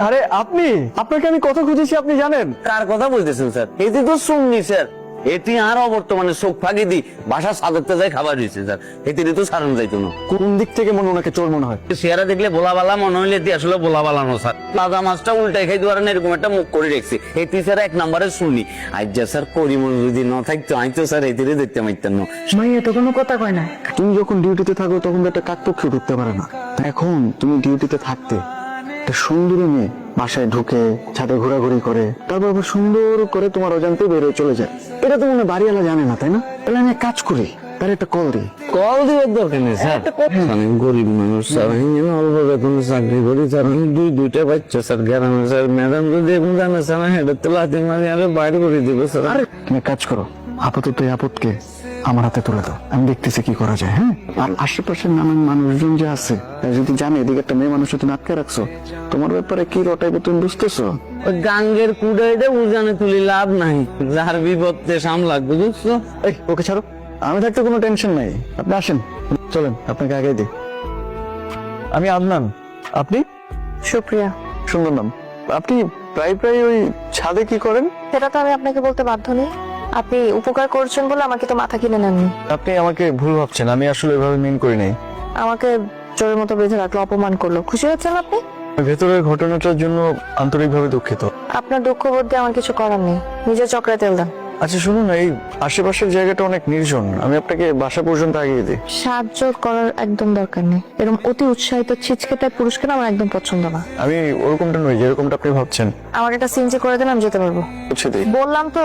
আরে আপনি, আপনাকে আমি কত খুঁজেছি আপনি জানেন? কার কথা বলতেছেন স্যার? এটি তো শুননি স্যার। এটি আরো বর্তমানে চোখ ফাঁকি দি বাসা সাজাতে যায় খাবার দিচ্ছে স্যার। এটি তো সারান যাইতো না। কোন দিক থেকে মনে ওনাকে চোর মনে হয়? চেহারা দেখলে বোলাবালা মনে হইলে এটি আসলে বোলাবালানো স্যার। লাদা মাছটা উল্টাই খাই দেওয়ার এরকম একটা মুখ করে রেখেছি। এটি স্যার এক নম্বরে শুনি। আজ যা স্যার পরিমল যদি না থাকতো আমি তো স্যার এটি দেখতে পাইতেন না। মাইয়া তো কোনো কথা কয় না। তুমি যখন ডিউটিতে থাকো তখন তো একটা কাকপক্ষী ঢুকতে পারে না। এখন তুমি ডিউটিতে থাকতে একটা সুন্দরী মেয়ে বাসায় ঢুকে ছাদে ঘোরাঘুরি করে, তারপর আবার সুন্দর করে তোমার অজান্তে বেরোয় চলে যায়। এটা তো মনে হয় বাড়িওয়ালা জানে না, তাই না? তাহলে আমি এক কাজ করি, তার একটা কল দিই। কল দেওয়ার দরকার নেই স্যার। আমি গরিব মানুষ স্যার, আমি অল্প বেতনে চাকরি করি স্যার। আমি দুইটা বাচ্চা স্যার গ্রামে স্যার। ম্যাডাম যদি এখন জানে স্যার হেডের তো লাথি মারি আরে বাইরে করে দিবে স্যার। আরে তুমি এক কাজ করো, আপাতত এই আপদকে আমার হাতে তুলে দাও, আমি দেখতেছি কি করা যায়। হ্যাঁ, আর আশেপাশের নানান মানুষজন যে আছে তারা যদি জানে এদিকে একটা মেয়ে মানুষ তুমি আটকে রাখছো, তোমার ব্যাপারে কি রটাইবো তুমি বুঝতেছো? ওই গাঙ্গের কুড়াইতে উজানে তুলি লাভ নাই, যার বিপদে সামলাক বুঝছো। এই ওকে ছাড়ো, আমি থাকতে কোনো টেনশন নাই। আপনি আসেন, চলেন আপনাকে আগে দিই। আমি আদনান, আপনি? সুপ্রিয়া। সুন্দর নাম। আপনি প্রায় প্রায় ওই ছাদে কি করেন? সেটা তো আমি আপনাকে বলতে বাধ্য নেই। আপনি উপকার করছেন বলে আমাকে তো মাথা কিনে নেননি। আপনি আমাকে ভুল ভাবছেন, আমি আসলে এভাবে মিন করি নাই। আমাকে চোরের মতো বেঁধে রাখলো, অপমান করলো। খুশি হচ্ছেন আপনি? ভেতরের ঘটনাটার জন্য আন্তরিকভাবে দুঃখিত। আপনার দুঃখ বোধে আমার কিছু করার নেই। নিজের চক্রে তেল দেন। আচ্ছা শুনুন, এই আশেপাশের জায়গাটা অনেক নির্জন, আমি আপনাকে বাসা পর্যন্ত আগিয়ে দিই। সাহায্য করার একদম দরকার নেই। এরকম অতি উৎসাহিত ছিচকেটা পুরস্কার আমার একদম পছন্দ না। আমি ওরকমটা নই যেরকমটা আপনি ভাবছেন। আমার একটা সিনজি করে দেন, আমি যেতে পারবো। বুঝছে দিই। বললাম তো,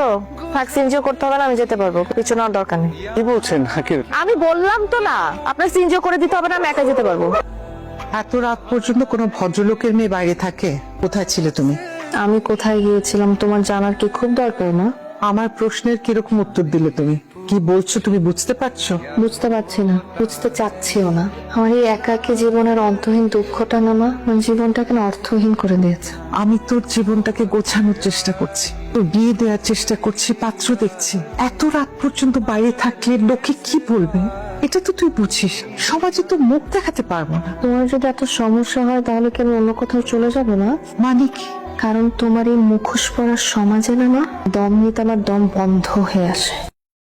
থাক, সিনজিও করতে হবে না, আমি যেতে পারবো। কিছু নেওয়ার দরকার নেই। কি বলছেন হাকির? আমি বললাম তো না, আপনার সিনজিও করে দিতে হবে না, আমি একা যেতে পারবো। এত রাত পর্যন্ত কোনো ভদ্রলোকের মেয়ে বাইরে থাকে? কোথায় ছিলে তুমি? আমি কোথায় গিয়েছিলাম তোমার জানার কি খুব দরকার না? আমার প্রশ্নের কিরকম উত্তর দিলে তুমি? কি বলছো তুমি বুঝতে পারছো? বুঝতে পারছি না, বুঝতে চাচ্ছিও না। আমার এই একাকী জীবনের অন্তহীন দুঃখটা না মা, আমার জীবনটাকে না অর্থহীন করে দিয়েছে। আমি তোর জীবনটাকে গোছানোর চেষ্টা করছি, তোর বিয়ে দেওয়ার চেষ্টা করছি, পাত্র দেখছি। এত রাত পর্যন্ত বাইরে থাকলে লোকে কি বলবে? এটা তো তুই বুঝিস, সমাজে তো মুখ দেখাতে পারবো না। তোমার যদি এত সমস্যা হয় তাহলে কি আমি অন্য কোথাও চলে যাবো না? মানে কি? কারণ তোমার এই মুখোশ পরার সমাজে না মা, দম নিতে আমার দম বন্ধ হয়ে আসে।